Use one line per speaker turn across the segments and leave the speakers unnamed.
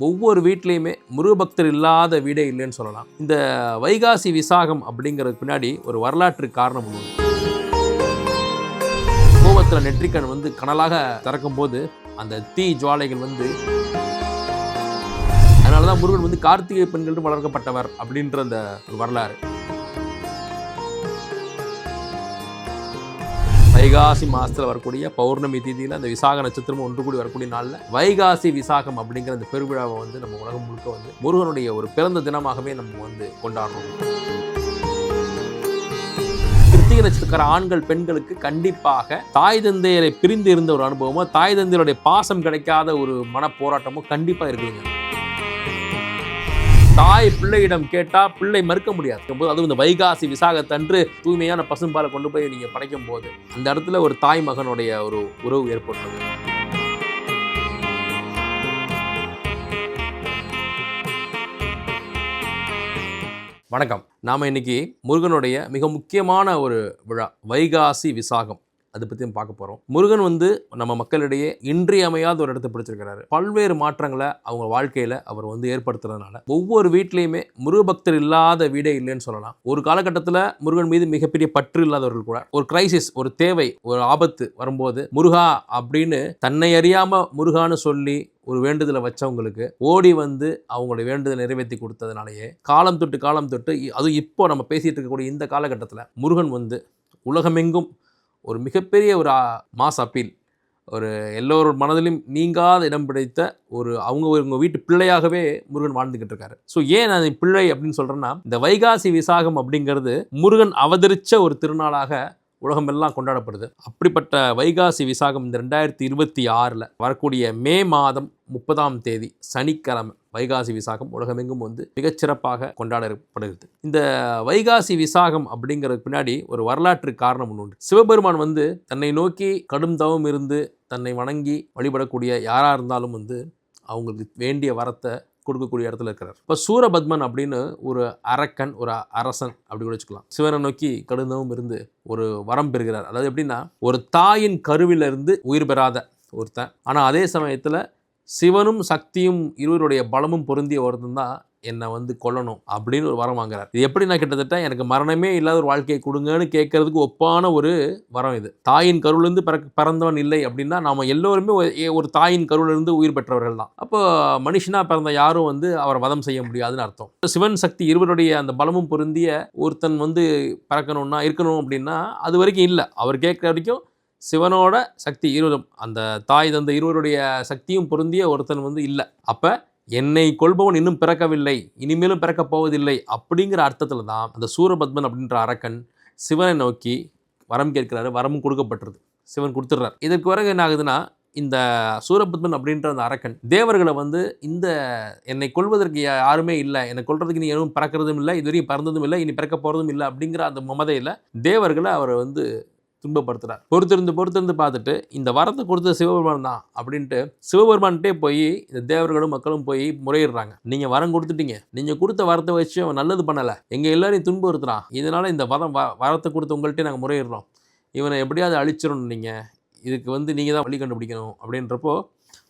ஒவ்வொரு வீட்லேயுமே முருகபக்தர் இல்லாத வீடே இல்லைன்னு சொல்லலாம். இந்த வைகாசி விசாகம் அப்படிங்கிறதுக்கு பின்னாடி ஒரு வரலாற்று காரணம் உண்டு. கோபத்தில் நெற்றிக்கண் கனலாக திறக்கும் போது அந்த தீ ஜுவாலைகள் அதனாலதான் முருகன் கார்த்திகை பெண்கள் வளர்க்கப்பட்டவர் அப்படின்ற அந்த ஒரு வரலாறு. வைகாசி மாசத்துல வரக்கூடிய பௌர்ணமி தீதியில் அந்த விசாக நட்சத்திரம் ஒன்று கூடி வரக்கூடிய நாளில் வைகாசி விசாகம் அப்படிங்கிற அந்த பெருவிழாவை நம்ம உலகம் முழுக்க முருகனுடைய ஒரு பிறந்த தினமாகவே நம்ம கொண்டாடுறோம். கிருத்திகை நட்சத்திர ஆண்கள் பெண்களுக்கு கண்டிப்பாக தாய் தந்தையரை பிரிந்து இருந்த ஒரு அனுபவமோ தாய் தந்தையருடைய பாசம் கிடைக்காத ஒரு மன போராட்டமோ கண்டிப்பா இருக்குதுங்க. தாய் பிள்ளையிடம் கேட்டா பிள்ளை மறுக்க முடியாது. அதுவும் இந்த வைகாசி விசாகத்தன்று தூய்மையான பசும்பாலை கொண்டு போய் நீங்க படைக்கும் போது அந்த இடத்துல ஒரு தாய் மகனுடைய ஒரு உறவு ஏற்பட்டது. வணக்கம். நாம இன்னைக்கு முருகனுடைய மிக முக்கியமான ஒரு விழா வைகாசி விசாகம் அதை பற்றி பார்க்க போகிறோம். முருகன் நம்ம மக்களிடையே இன்றியமையாத ஒரு இடத்தை பிடிச்சிருக்கிறாரு. பல்வேறு மாற்றங்களை அவங்க வாழ்க்கையில் அவர் ஏற்படுத்துறதுனால ஒவ்வொரு வீட்லேயுமே முருகபக்தர் இல்லாத வீடே இல்லைன்னு சொல்லலாம். ஒரு காலகட்டத்தில் முருகன் மீது மிகப்பெரிய பற்று இல்லாதவர்கள் கூட ஒரு கிரைசிஸ், ஒரு தேவை, ஒரு ஆபத்து வரும்போது முருகா அப்படின்னு தன்னை அறியாம முருகான்னு சொல்லி ஒரு வேண்டுதலை வச்சவங்களுக்கு ஓடி அவங்களுடைய வேண்டுதலை நிறைவேற்றி கொடுத்ததுனாலேயே காலம் தொட்டு அதுவும் இப்போ நம்ம பேசிட்டு இருக்கக்கூடிய இந்த காலகட்டத்தில் முருகன் உலகமெங்கும் ஒரு மிகப்பெரிய ஒரு மாஸ் அப்பீல், ஒரு எல்லோரோட மனதிலும் நீங்காத இடம் பிடித்த ஒரு அவங்க வீட்டு பிள்ளையாகவே முருகன் வாழ்ந்துக்கிட்டு இருக்காரு. ஸோ ஏன் நான் பிள்ளை அப்படின்னு சொல்கிறேன்னா, இந்த வைகாசி விசாகம் அப்படிங்கிறது முருகன் அவதரித்த ஒரு திருநாளாக உலகமெல்லாம் கொண்டாடப்படுது. அப்படிப்பட்ட வைகாசி விசாகம் இந்த 2026 வரக்கூடிய மே மாதம் 30ஆம் தேதி சனிக்கிழமை வைகாசி விசாகம் உலகமெங்கும் மிகச்சிறப்பாக கொண்டாடப்படுகிறது. இந்த வைகாசி விசாகம் அப்படிங்கிறதுக்கு பின்னாடி ஒரு வரலாற்று காரணம் ஒன்று உண்டு. சிவபெருமான் தன்னை நோக்கி கடும் தவம் இருந்து தன்னை வணங்கி வழிபடக்கூடிய யாராக இருந்தாலும் அவங்களுக்கு வேண்டிய வரத்தை கொடுக்கக்கூடிய இடத்துல இருக்கிறார். இப்போ சூரபத்மன் அப்படின்னு ஒரு அரக்கன், ஒரு அரசன் அப்படி கூட வச்சுக்கலாம். சிவனை நோக்கி கடுந்தவும் இருந்து ஒரு வரம் பெறுகிறார். அதாவது எப்படின்னா, ஒரு தாயின் கருவிலிருந்து உயிர் பெறாத ஒருத்தன், ஆனால் அதே சமயத்தில் சிவனும் சக்தியும் இருவருடைய பலமும் பொருந்திய ஒருத்தன் தான் என்னை கொல்லணும் அப்படின்னு ஒரு வரம் வாங்குறார். இது எப்படின்னா, கிட்டத்தட்ட எனக்கு மரணமே இல்லாத ஒரு வாழ்க்கையை கொடுங்கன்னு கேட்கறதுக்கு ஒப்பான ஒரு வரம் இது. தாயின் கருவிலிருந்து பிறந்தவன் இல்லை அப்படின்னா நாம எல்லோருமே ஒரு தாயின் கருவிலிருந்து உயிர் பெற்றவர்கள் தான். அப்போ மனுஷனா பிறந்த யாரும் அவரை வதம் செய்ய முடியாதுன்னு அர்த்தம். சிவன் சக்தி இருவருடைய அந்த பலமும் பொருந்திய ஒருத்தன் பிறக்கணும்னா இருக்கணும் அப்படின்னா அது வரைக்கும் இல்லை. அவர் கேட்குற வரைக்கும் சிவனோட சக்தி இருவரும், அந்த தாய் தந்தை இருவருடைய சக்தியும் பொருந்திய ஒருத்தன் இல்லை. அப்போ என்னை கொள்பவன் இன்னும் பிறக்கவில்லை, இனிமேலும் பிறக்கப் போவதில்லை அப்படிங்கிற அர்த்தத்தில் தான் அந்த சூரபத்மன் அப்படின்ற அரக்கன் சிவனை நோக்கி வரம் கேட்கிறாரு. வரமும் கொடுக்கப்பட்டிருது, சிவன் கொடுத்துட்றார். இதற்கு பிறகு என்ன ஆகுதுன்னா, இந்த சூரபத்மன் அப்படின்ற அந்த அரக்கன் தேவர்களை இந்த என்னை கொள்வதற்கு யாருமே இல்லை, என்னை கொள்றதுக்கு நீ எதுவும் பிறக்கிறதும் இல்லை, இது வரைக்கும் பிறந்ததும் இல்லை, இனி பிறக்க போகிறதும் இல்லை அப்படிங்கிற அந்த மமதையில் தேவர்களை அவர் துன்பப்படுத்துறார். பொறுத்திருந்து பார்த்துட்டு இந்த வரத்தை கொடுத்த சிவபெருமான் தான் அப்படின்ட்டு சிவபெருமான்கிட்டே போய் இந்த தேவர்களும் மக்களும் போய் முறையிடுறாங்க. நீங்க வரம் கொடுத்துட்டீங்க, நீங்க கொடுத்த வரத்தை வச்சு அவன் நல்லது பண்ணலை, எங்க எல்லாரையும் துன்புறுத்துறான், இதனால இந்த வரத்தை கொடுத்து உங்கள்கிட்ட நாங்கள் முறையிடுறோம், இவனை எப்படியாவது அழிச்சிடணும், நீங்க இதுக்கு நீங்க தான் வழி கண்டுபிடிக்கணும் அப்படின்றப்போ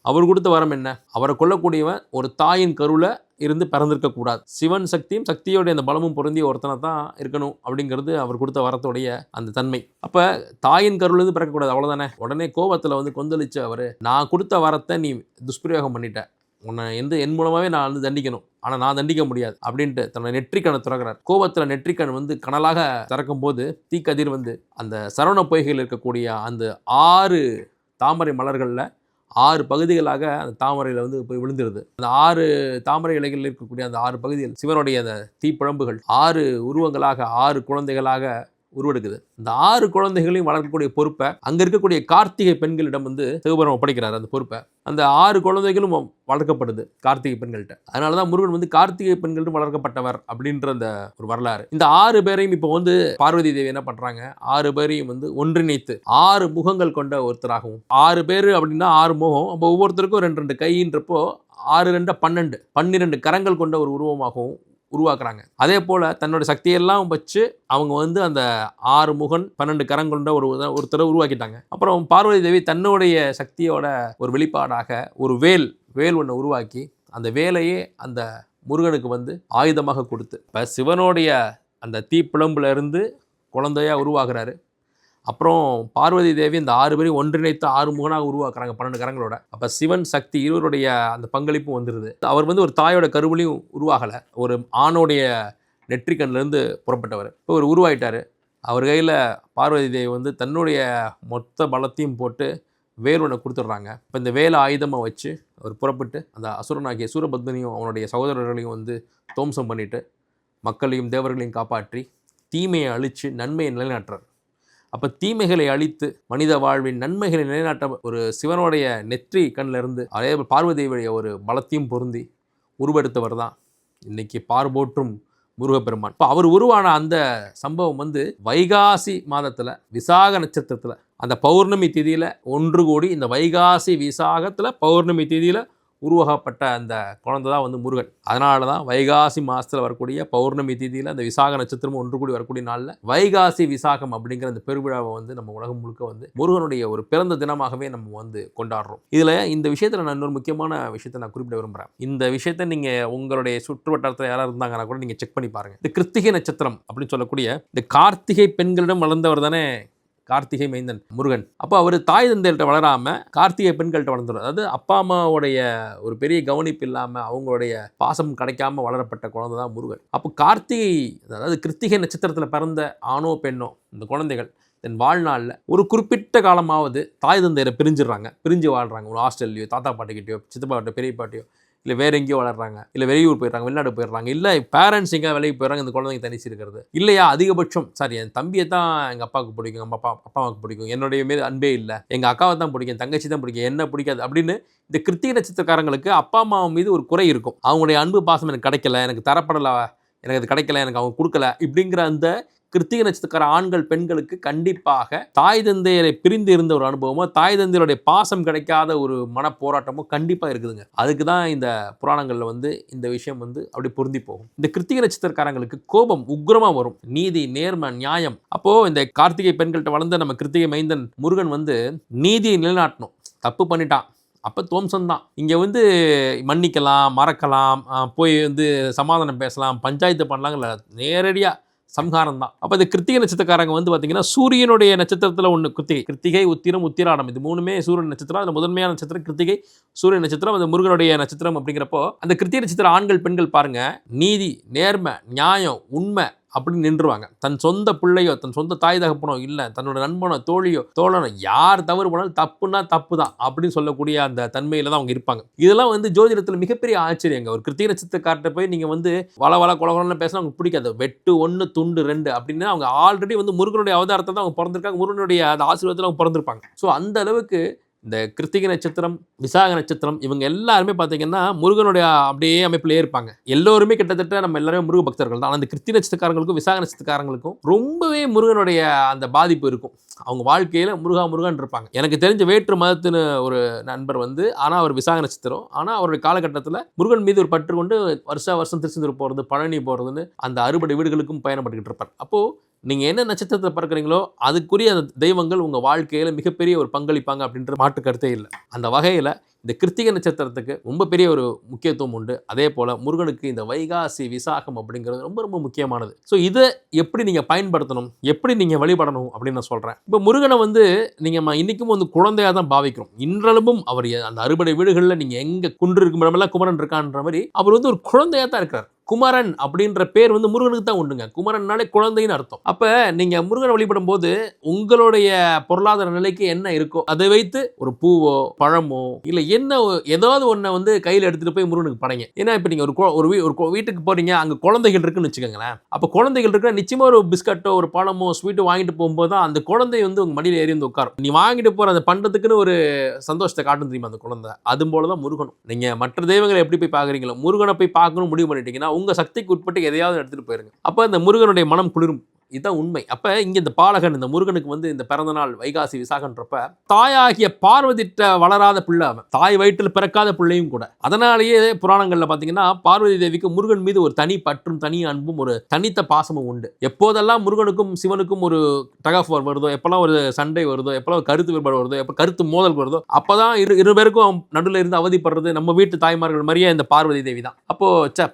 அவர் கொடுத்த வரம் என்ன? அவரை கொல்லக்கூடியவன் ஒரு தாயின் கருவில் இருந்து பிறந்திருக்கக்கூடாது. சிவன் சக்தியும் சக்தியோடைய அந்த பலமும் பொருந்திய ஒருத்தனை தான் இருக்கணும் அப்படிங்கிறது அவர் கொடுத்த வரத்துடைய அந்த தன்மை. அப்போ தாயின் கருவிலிருந்து பிறக்கக்கூடாது, அவ்வளோதானே. உடனே கோபத்தில் கொந்தளிச்சு அவர், நான் கொடுத்த வரத்தை நீ துஷ்பிரயோகம் பண்ணிட்ட, உன்னை என் மூலமாகவே நான் தண்டிக்கணும், ஆனால் நான் தண்டிக்க முடியாது அப்படின்ட்டு தன்னை நெற்றிக்கணை துறக்கிறார். கோபத்தில் நெற்றிக்கண் கனலாக திறக்கும் போது தீக்கதிர் அந்த சரவண பொய்கையில் இருக்கக்கூடிய அந்த 6 தாமரை மலர்களில் 6 பகுதிகளாக அந்த தாமரையில் போய் விழுந்துருது. அந்த 6 தாமரை இலைகளில் இருக்கக்கூடிய அந்த 6 பகுதிகள் சிவனுடைய அந்த தீப்பிழம்புகள் 6 உருவங்களாக 6 குழந்தைகளாக உருவெடுக்குது. இந்த 6 குழந்தைகளையும் வளர்க்கக்கூடிய பொறுப்பை அங்கே இருக்கக்கூடிய கார்த்திகை பெண்களிடம் சிவபெருமான் ஒப்படைக்கிறார். அந்த பொறுப்பை அந்த 6 குழந்தைகளும் வளர்க்கப்படுது கார்த்திகை பெண்கள்கிட்ட. அதனால தான் முருகன் கார்த்திகை பெண்கள் வளர்க்கப்பட்டவர் அப்படின்ற அந்த ஒரு வரலாறு. இந்த 6 பேரையும் இப்போ பார்வதி தேவி என்ன பண்றாங்க, 6 பேரையும் ஒன்றிணைத்து 6 முகங்கள் கொண்ட ஒருத்தராகவும், 6 பேர் அப்படின்னா 6 முகம், அப்போ ஒவ்வொருத்தருக்கும் 2 கைன்றப்போ 6 2 12 கரங்கள் கொண்ட ஒரு உருவமாகவும் உருவாக்குறாங்க. அதே போல் தன்னோட சக்தியெல்லாம் வச்சு அவங்க அந்த 6 முகன் 12 கரங்கொண்ட ஒருத்தரை உருவாக்கிட்டாங்க. அப்புறம் பார்வதி தேவி தன்னுடைய சக்தியோட ஒரு வெளிப்பாடாக ஒரு வேல் ஒன்று உருவாக்கி அந்த வேலையே அந்த முருகனுக்கு வந்து ஆயுதமாக கொடுத்து, இப்போ சிவனுடைய அந்த தீப்பிழம்புல இருந்து குழந்தையா உருவாகிறாரு. அப்புறம் பார்வதி தேவி இந்த 6 பேரையும் ஒன்றிணைத்து 6 முகனாக உருவாக்குறாங்க 12 கரங்களோட. அப்போ சிவன் சக்தி இருவருடைய அந்த பங்களிப்பும் வந்துடுது. அவர் வந்து ஒரு தாயோட கருவிலையும் உருவாகலை, ஒரு ஆணோடைய நெற்றிக்கண்ணிலேருந்து புறப்பட்டவர். இப்போ ஒரு உருவாயிட்டார். அவர் கையில் பார்வதி தேவி வந்து தன்னுடைய மொத்த பலத்தையும் போட்டு வேல் ஒன்று கொடுத்துட்றாங்க. இப்போ இந்த வேலை ஆயுதமாக வச்சு அவர் புறப்பட்டு அந்த அசுரனாகிய சூரபத்மனையும் அவனுடைய சகோதரர்களையும் வந்து துவம்சம் பண்ணிவிட்டு மக்களையும் தேவர்களையும் காப்பாற்றி தீமையை அழித்து நன்மையை நிலைநாட்டுறார். அப்போ தீமைகளை அழித்து மனித வாழ்வின் நன்மைகளை நிலைநாட்ட ஒரு சிவனுடைய நெற்றி கண்ணிலிருந்து அதே பார்வதியுடைய ஒரு பலத்தையும் பொருந்தி உருவெடுத்தவர் தான் இன்றைக்கி பார்போற்றும் முருகப்பெருமான். இப்போ அவர் உருவான அந்த சம்பவம் வந்து வைகாசி மாதத்தில் விசாக நட்சத்திரத்தில் அந்த பௌர்ணமி திதியில் ஒன்று கூடி இந்த வைகாசி விசாகத்தில் பௌர்ணமி திதியில் உருவாகப்பட்ட அந்த குழந்தை தான் வந்து முருகன். அதனால தான் வைகாசி மாதத்தில் வரக்கூடிய பௌர்ணமி திதியில் அந்த விசாக நட்சத்திரம் ஒன்று கூடி வரக்கூடிய நாளில் வைகாசி விசாகம் அப்படிங்கிற அந்த பெருவிழாவை வந்து நம்ம உலகம் முழுக்க வந்து முருகனுடைய ஒரு பிறந்த தினமாகவே நம்ம வந்து கொண்டாடுறோம். இதில் இந்த விஷயத்தில் நான் இன்னொரு முக்கியமான விஷயத்தை நான் குறிப்பிட விரும்புகிறேன். இந்த விஷயத்தை நீங்கள் உங்களுடைய சுற்று வட்டாரத்தில் யாராவது இருந்தாங்கன்னா கூட நீங்கள் செக் பண்ணி பாருங்கள். இந்த கிருத்திகை நட்சத்திரம் அப்படின்னு சொல்லக்கூடிய இந்த கார்த்திகை பெண்களிடம் வளர்ந்தவர் தானே கார்த்திகை மைந்தன் முருகன். அப்போ அவர் தாய் தந்தையிட்ட வளராமல் கார்த்திகை பெண்கள்கிட்ட வளர்ந்துடும். அதாவது அப்பா அம்மாவுடைய ஒரு பெரிய கவனிப்பு இல்லாமல் அவங்களுடைய பாசம் கிடைக்காம வளரப்பட்ட குழந்தை தான் முருகன். அப்போ கார்த்திகை, அதாவது கிருத்திகை நட்சத்திரத்தில் பிறந்த ஆணோ பெண்ணோ இந்த குழந்தைகள் தன் வாழ்நாளில் ஒரு குறிப்பிட்ட காலமாவது தாய் தந்தையரை பிரிஞ்சு வாழ்கிறாங்க. ஒரு ஹாஸ்டல்லையோ தாத்தா பாட்டிக்கிட்டையோ சித்தப்பாட்டியோ பெரிய பாட்டியோ இல்லை வேறு எங்கேயோ வளர்றாங்க, இல்லை வெளியூர் போயிடுறாங்க, வெளிநாடு போயிடுறாங்க, இல்லை பேரண்ட்ஸ் எங்கே வேலைக்கு போயிடுறாங்க, இந்த குழந்தைங்க தனிச்சு இருக்கிறது இல்லையா. அதிகபட்சம் சாரி என் தம்பியை தான் எங்கள் அப்பாவுக்கு பிடிக்கும், எங்கள் அப்பாவுக்கு பிடிக்கும், என்னுடைய மீது அன்பே இல்லை, எங்கள் அக்காவை தான் பிடிக்கும், தங்கச்சி தான் பிடிக்கும், என்ன பிடிக்காது அப்படின்னு இந்த கிருத்திகை நட்சத்திரக்காரங்களுக்கு அப்பா அம்மா மீது ஒரு குறை இருக்கும். அவங்களுடைய அன்பு பாசம் எனக்கு கிடைக்கல, எனக்கு தரப்படலை, எனக்கு அது கிடைக்கல, எனக்கு அவங்க கொடுக்கல இப்படிங்கிற அந்த கிருத்திகை நட்சத்திரக்கார ஆண்கள் பெண்களுக்கு கண்டிப்பாக தாய் தந்தையரை பிரிந்து இருந்த ஒரு அனுபவமோ தாய் தந்தையருடைய பாசம் கிடைக்காத ஒரு மன போராட்டமோ கண்டிப்பாக இருக்குதுங்க. அதுக்கு தான் இந்த புராணங்களில் வந்து இந்த விஷயம் வந்து அப்படி பொருந்தி போகும். இந்த கிருத்திகை நட்சத்திரக்காரங்களுக்கு கோபம் உக்கிரமாக வரும், நீதி நேர்மை நியாயம். அப்போது இந்த கார்த்திகை பெண்கள்கிட்ட வளர்ந்த நம்ம கிருத்திகை மைந்தன் முருகன் வந்து நீதியை நிலைநாட்டணும். தப்பு பண்ணிட்டான், அப்போ துவம்சம் தான். இங்கே வந்து மன்னிக்கலாம், மறக்கலாம், போய் வந்து சமாதானம் பேசலாம், பஞ்சாயத்து பண்ணலாங்கல்ல, நேரடியாக சம்ஹாரம் தான். அப்போ இந்த கிருத்திகை நட்சத்திரக்காரங்க வந்து பார்த்தீங்கன்னா சூரியனுடைய நட்சத்திரத்தில் ஒன்று கிருத்திகை உத்திரம் உத்திராடம் இது மூணுமே சூரியன் நட்சத்திரம். அதில் முதன்மையான நட்சத்திரம் கிருத்திகை சூரியன் நட்சத்திரம், அந்த முருகனுடைய நட்சத்திரம். அப்படிங்கிறப்போ அந்த கிருத்திகை நட்சத்திர ஆண்கள் பெண்கள் பாருங்க, நீதி நேர்மை நியாயம் உண்மை அப்படின்னு நின்றுவாங்க. தன் சொந்த பிள்ளையோ தன் சொந்த தாய் தகப்பனோ இல்லை தன்னோட நண்பனோ தோழியோ தோழனோ யார் தவறு பண்ணாலும் தப்புன்னா தப்பு தான் அப்படின்னு சொல்லக்கூடிய அந்த தன்மையில தான் அவங்க இருப்பாங்க. இதெல்லாம் வந்து ஜோதிடத்தில் மிகப்பெரிய ஆச்சரியங்க. ஒரு கிருத்திகை நட்சத்திரக்கார்ட்ட போய் நீங்கள் வந்து வள குலகுலன்னு பேசினா அவங்களுக்கு பிடிக்காது. வெட்டு 1 துண்டு 2 அப்படின்னு அவங்க ஆல்ரெடி வந்து முருகனுடைய அவதாரத்தை தான் அவங்க பிறந்திருக்காங்க, முருகனுடைய அந்த ஆசீர்வாதத்தில் அவங்க பிறந்திருப்பாங்க. ஸோ அந்த அளவுக்கு இந்த கிருத்திகை நட்சத்திரம் விசாக நட்சத்திரம் இவங்க எல்லாருமே பார்த்தீங்கன்னா முருகனுடைய அப்படியே அமைப்பிலே இருப்பாங்க. எல்லோருமே கிட்டத்தட்ட நம்ம எல்லாருமே முருக பக்தர்கள் தான். ஆனால் அந்த கிருத்திகை நட்சத்திரக்காரங்களுக்கும் விசாக நட்சத்திரக்காரங்களுக்கும் ரொம்பவே முருகனுடைய அந்த பாதிப்பு இருக்கும். அவங்க வாழ்க்கையில் முருகன் இருப்பாங்க. எனக்கு தெரிஞ்ச வேற்று மதத்தின் ஒரு நண்பர் வந்து, ஆனால் அவர் விசாக நட்சத்திரம், ஆனால் அவருடைய காலகட்டத்தில் முருகன் மீது ஒரு பற்று கொண்டு வருஷம் திருச்செந்தூர் போகிறது பழனி போகிறதுன்னு அந்த 60 வீடுகளுக்கும் பயணப்பட்டுக்கிட்டு இருப்பார். அப்போது நீங்கள் என்ன நட்சத்திரத்தில் பிறக்கிறீங்களோ அதுக்குரிய அந்த தெய்வங்கள் உங்கள் வாழ்க்கையில் மிகப்பெரிய ஒரு பங்களிப்பாங்க அப்படின்ற மாற்று கருத்தே இல்லை. அந்த வகையில் இந்த கிருத்திகை நட்சத்திரத்துக்கு ரொம்ப பெரிய ஒரு முக்கியத்துவம் உண்டு. அதே போல் முருகனுக்கு இந்த வைகாசி விசாகம் அப்படிங்கிறது ரொம்ப ரொம்ப முக்கியமானது. ஸோ இதை எப்படி நீங்கள் பயன்படுத்தணும், எப்படி நீங்கள் வழிபடணும் அப்படின்னு நான் சொல்கிறேன். இப்போ முருகனை வந்து நீங்கள் இன்றைக்கும் வந்து குழந்தையாக தான் பாவிக்கிறோம். இன்றளவும் அவர் அந்த 60 வீடுகளில் நீங்கள் எங்கே குன்று இருக்கும் இடமெல்லாம் குமரன் இருக்கான்ற மாதிரி அவர் வந்து ஒரு குழந்தையாக தான் இருக்கிறார். குமரன் அப்படின்ற பேர் வந்து முருகனுக்கு தான் உண்டுங்க. குமரன்னாலே குழந்தைன்னு அர்த்தம். அப்போ நீங்கள் முருகனை வழிபடும் போது உங்களுடைய பொருளாதார நிலைக்கு என்ன இருக்கோ அதை வைத்து ஒரு பூவோ பழமோ இல்லை என்ன ஏதாவது ஒன்றை வந்து கையில் எடுத்துகிட்டு போய் முருகனுக்கு படைங்க. ஏன்னா இப்போ நீங்கள் ஒரு வீட்டுக்கு போகிறீங்க, அங்கே குழந்தைகள் இருக்குன்னு வச்சுக்கோங்களேன். அப்போ குழந்தைகள் இருக்கிற நிச்சயமாக ஒரு பிஸ்கட்டோ ஒரு பழமோ ஸ்வீட்டோ வாங்கிட்டு போகும்போது தான் அந்த குழந்தை வந்து உங்கள் மடியில் ஏறி வந்து உட்காரும். நீ வாங்கிட்டு போகிற அந்த பண்டத்துக்குன்னு ஒரு சந்தோஷத்தை காட்டும் தெரியுமா அந்த குழந்தை. அது போல தான் முருகனும். நீங்கள் மற்ற தெய்வங்களை எப்படி போய் பார்க்குறீங்களோ முருகனை போய் பார்க்கணும் முடிவு பண்ணிட்டீங்கன்னா உங்கள் சக்திக்கு உட்பட்டு எதையாவது எடுத்துகிட்டு போயிருங்க. அப்போ அந்த முருகனுடைய மனம் குளிரும். இதுதான் உண்மை. அப்போ இங்கே இந்த பாலகன் இந்த முருகனுக்கு வந்து இந்த பிறந்த நாள் வைகாசி விசாகன்றப்ப தாயாகிய பார்வதிட்ட வளராத பிள்ளை அவன், தாய் வயிற்றில் பிறக்காத பிள்ளையும் கூட. அதனாலேயே புராணங்களில் பார்த்தீங்கன்னா பார்வதி தேவிக்கு முருகன் மீது ஒரு தனி பற்றும் தனி அன்பும் ஒரு தனித்த பாசமும் உண்டு. எப்போதெல்லாம் முருகனுக்கும் சிவனுக்கும் ஒரு டகஃப் வருதோ, எப்பெல்லாம் ஒரு சண்டை வருதோ, எப்பெல்லாம் கருத்து வேறுபாடு வருதோ, எப்போ கருத்து மோதல் வருதோ, அப்போதான் இரு பேருக்கும் நடுவில் இருந்து அவதிப்படுறது நம்ம வீட்டு தாய்மார்கள் மாதிரியே இந்த பார்வதி தேவி தான். அப்போ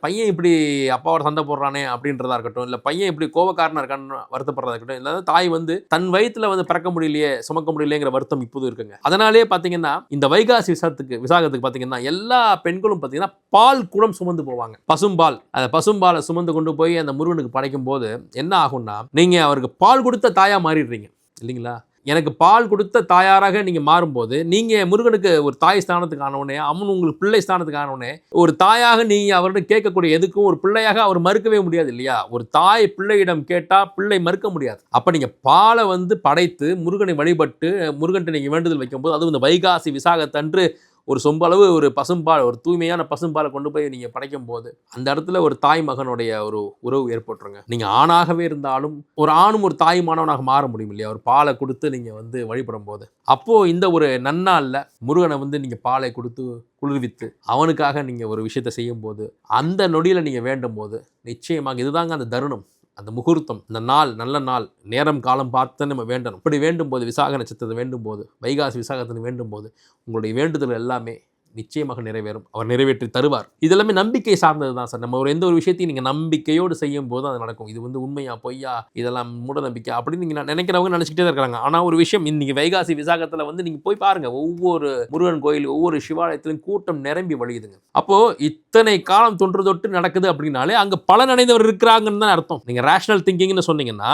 பையன் இப்படி அப்பாவோட சண்டை போடுறானே அப்படின்றதா இருக்கட்டும், இல்லை பையன் இப்படி கோபக்காரனா இருக்கான்னு வருத்தப்படுறதா இருக்கட்டும், இல்லை தாய் வந்து தன் வயிற்றுல வந்து பிறக்க முடியலையே சுமக்க முடியலையேங்கிற வருத்தம் இப்போது இருக்குங்க. அதனாலே பார்த்தீங்கன்னா இந்த வைகாசி விசாகத்துக்கு பார்த்தீங்கன்னா எல்லா பெண்களும் பார்த்தீங்கன்னா பால் குடம் சுமந்து போவாங்க. பசும்பால், அந்த பசும்பாலை சுமந்து கொண்டு போய் அந்த முருகனுக்கு படைக்கும் போது என்ன ஆகும்னா, நீங்க அவருக்கு பால் கொடுத்த தாயா மாறிடுறீங்க இல்லைங்களா. எனக்கு பால் கொடுத்த தாயாராக நீங்கள் மாறும்போது நீங்கள் முருகனுக்கு ஒரு தாய் ஸ்தானத்துக்கு ஆனவுடனே, அவன் உங்களுக்கு பிள்ளை ஸ்தானத்துக்கு ஆனவுடனே, ஒரு தாயாக நீங்கள் அவர்கிட்ட கேட்கக்கூடிய எதுக்கும் ஒரு பிள்ளையாக அவர் மறுக்கவே முடியாது இல்லையா. ஒரு தாய் பிள்ளையிடம் கேட்டால் பிள்ளை மறுக்க முடியாது. அப்போ நீங்கள் பாலை வந்து படைத்து முருகனை வழிபட்டு முருகன்ட்டு நீங்கள் வேண்டுதல் வைக்கும்போது, அதுவும் இந்த வைகாசி விசாகத்தன்று ஒரு சொம்பளவு ஒரு பசும்பால், ஒரு தூய்மையான பசும்பாலை கொண்டு போய் நீங்கள் படைக்கும் போது அந்த இடத்துல ஒரு தாய் மகனுடைய ஒரு உறவு ஏற்பட்டுருங்க. நீங்கள் ஆணாகவே இருந்தாலும் ஒரு ஆணும் ஒரு தாய் மாணவனாக மாற முடியும் இல்லையா, ஒரு பாலை கொடுத்து நீங்கள் வந்து வழிபடும் போது. அப்போது இந்த ஒரு நன்னாளில் முருகனை வந்து நீங்கள் பாலை கொடுத்து குளிர்வித்து அவனுக்காக நீங்கள் ஒரு விஷயத்தை செய்யும்போது, அந்த நொடியில் நீங்கள் வேண்டும் போது நிச்சயமாக இதுதாங்க அந்த தருணம், அந்த முகூர்த்தம், இந்த நாள் நல்ல நாள், நேரம் காலம் பார்த்து நம்ம வேண்டணும். இப்படி வேண்டும் போது, விசாக நட்சத்திரத்தை வேண்டும் போது, வைகாசி விசாகத்தை வேண்டும் போது உங்களுடைய வேண்டுதல் எல்லாமே நிச்சயமாக நிறைவேறும். அவர் நிறைவேற்றி தருவார். இதெல்லாமே நம்பிக்கை சார்ந்தது தான் சார். நம்ம எந்த ஒரு விஷயத்தையும் நீங்கள் நம்பிக்கையோடு செய்யும் போது அது நடக்கும். இது வந்து உண்மையா பொய்யா, இதெல்லாம் மூட நம்பிக்கை அப்படின்னு நீங்கள் நினைக்கிறவங்க நினச்சிக்கிட்டே தான் இருக்கிறாங்க. ஆனால் ஒரு விஷயம், இன்னைக்கு வைகாசி விசாகத்தில் வந்து நீங்கள் போய் பாருங்கள், ஒவ்வொரு முருகன் கோயில், ஒவ்வொரு சிவாலயத்திலும் கூட்டம் நிரம்பி வழியுதுங்க. அப்போது இத்தனை காலம் தொன்று தொட்டு நடக்குது அப்படின்னாலே அங்கே பலன் அடைந்தவர் இருக்கிறாங்கன்னு தான் அர்த்தம். நீங்கள் ரேஷனல் திங்கிங்னு சொன்னீங்கன்னா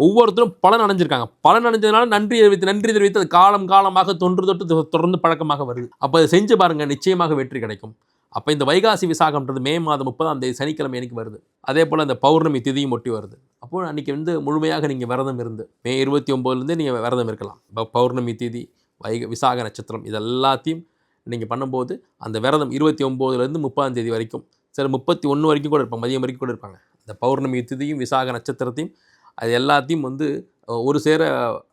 ஒவ்வொருத்தரும் பலன் அடைஞ்சிருக்காங்க. பலன் அடைஞ்சதுனால நன்றி தெரிவித்து அது காலமாக தொன்று தொட்டு தொடர்ந்து பழக்கமாக வருது. அப்போ அதை செஞ்சு பாருங்கள், நிச்சயமாக வெற்றி கிடைக்கும். அப்போ இந்த வைகாசி விசாகம்ன்றது மே மாதம் 30ஆம் தேதி சனிக்கிழமை அன்றைக்கி வருது. அதே போல் அந்த பௌர்ணமி திதியும் ஒட்டி வருது. அப்போது அன்றைக்கி வந்து முழுமையாக நீங்கள் விரதம் இருந்து மே 29 நீங்கள் விரதம் இருக்கலாம். பௌர்ணமி திதி, விசாக நட்சத்திரம் இது எல்லாத்தையும் நீங்கள் பண்ணும்போது அந்த விரதம் 29 30ஆம் தேதி வரைக்கும், சில 31 வரைக்கும் கூட இருப்பாங்க, மதியம் வரைக்கும் கூட இருப்பாங்க. அந்த பௌர்ணமி திதியும் விசாக நட்சத்திரத்தையும் அது எல்லாத்தையும் வந்து ஒரு சேர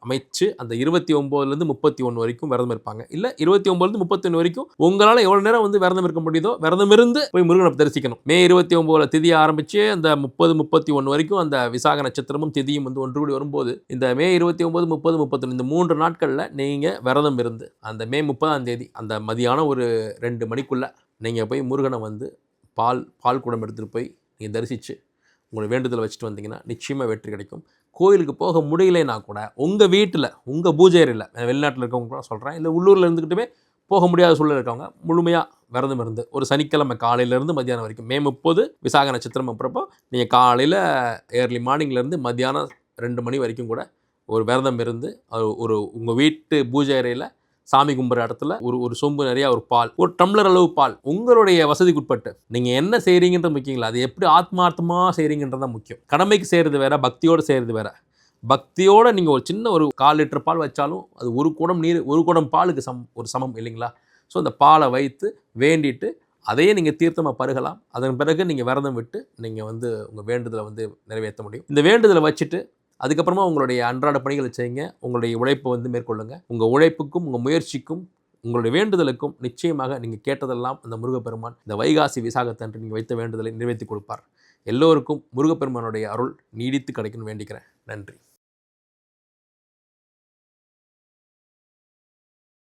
அமைச்சு அந்த 29 31 வரைக்கும் விரதம் இருப்பாங்க. இல்லை 29 31 வரைக்கும் உங்களால் எவ்வளோ நேரம் வந்து விரதம் இருக்க முடியுதோ விரதம் இருந்து போய் முருகனை தரிசிக்கணும். மே 29 திதியை ஆரம்பித்து அந்த 30 31 வரைக்கும் அந்த விசாக நட்சத்திரமும் திதியும் வந்து ஒன்று கூடி வரும்போது இந்த மே 29 30 31 இந்த 3 நாட்களில் நீங்கள் விரதம் இருந்து அந்த மே 30ஆம் தேதி அந்த மதியானம் ஒரு 2 மணிக்குள்ளே நீங்கள் போய் முருகனை வந்து பால் குடம் எடுத்துகிட்டு போய் நீங்கள் தரிசித்து உங்களை வேண்டுதல் வச்சுட்டு வந்தீங்கன்னா நிச்சயமாக வெற்றி கிடைக்கும். கோயிலுக்கு போக முடியலைன்னா கூட உங்கள் வீட்டில் உங்கள் பூஜை அறையில், வெளிநாட்டில் இருக்கவங்க கூட சொல்கிறேன், இல்லை உள்ளூரில் இருந்துக்கிட்டுமே போக முடியாத சூழல் இருக்கவங்க முழுமையாக விரதம் இருந்து ஒரு சனிக்கிழமை காலையிலேருந்து மத்தியானம் வரைக்கும், மே 30 விசாக நட்சத்திரம் அப்புறப்போ நீங்கள் காலையில் ஏர்லி மார்னிங்லேருந்து மத்தியானம் 2 மணி வரைக்கும் கூட ஒரு விரதம் இருந்து ஒரு உங்கள் வீட்டு பூஜை அறையில் சாமி கும்பிட்ற இடத்துல ஒரு சொம்பு நிறையா ஒரு பால், ஒரு டம்ளர் அளவு பால், உங்களுடைய வசதிக்குட்பட்டு நீங்கள் என்ன செய்கிறீங்கன்ற முக்கியங்களா, அது எப்படி ஆத்மார்த்தமாக செய்கிறீங்கன்றதான் முக்கியம். கடமைக்கு செய்கிறது வேறு, பக்தியோடு செய்கிறது வேறு. பக்தியோடு நீங்கள் ஒரு சின்ன ஒரு 1/4 லிட்டர் பால் வச்சாலும் அது ஒரு குடம் நீர், ஒரு குடம் பாலுக்கு சமம் இல்லைங்களா. ஸோ அந்த பாலை வைத்து வேண்டிட்டு அதையே நீங்கள் தீர்த்தமாக பருகலாம். அதன் பிறகு நீங்கள் விரதம் விட்டு நீங்கள் வந்து உங்கள் வேண்டுதலை வந்து நிறைவேற்ற முடியும். இந்த வேண்டுதலை வச்சுட்டு அதுக்கப்புறமா உங்களுடைய அன்றாட பணிகளை செய்யுங்க. உங்களுடைய உழைப்பை வந்து மேற்கொள்ளுங்கள். உங்கள் உழைப்புக்கும் உங்கள் முயற்சிக்கும் உங்களுடைய வேண்டுதலுக்கும் நிச்சயமாக நீங்கள் கேட்டதெல்லாம் அந்த முருகப்பெருமான் இந்த வைகாசி விசாகத்தன்று நீங்கள் வைத்த வேண்டுதலை நிறைவேற்றி கொடுப்பார். எல்லோருக்கும் முருகப்பெருமானுடைய அருள் நீடித்து கிடைக்கும்னு வேண்டிக்கிறேன். நன்றி.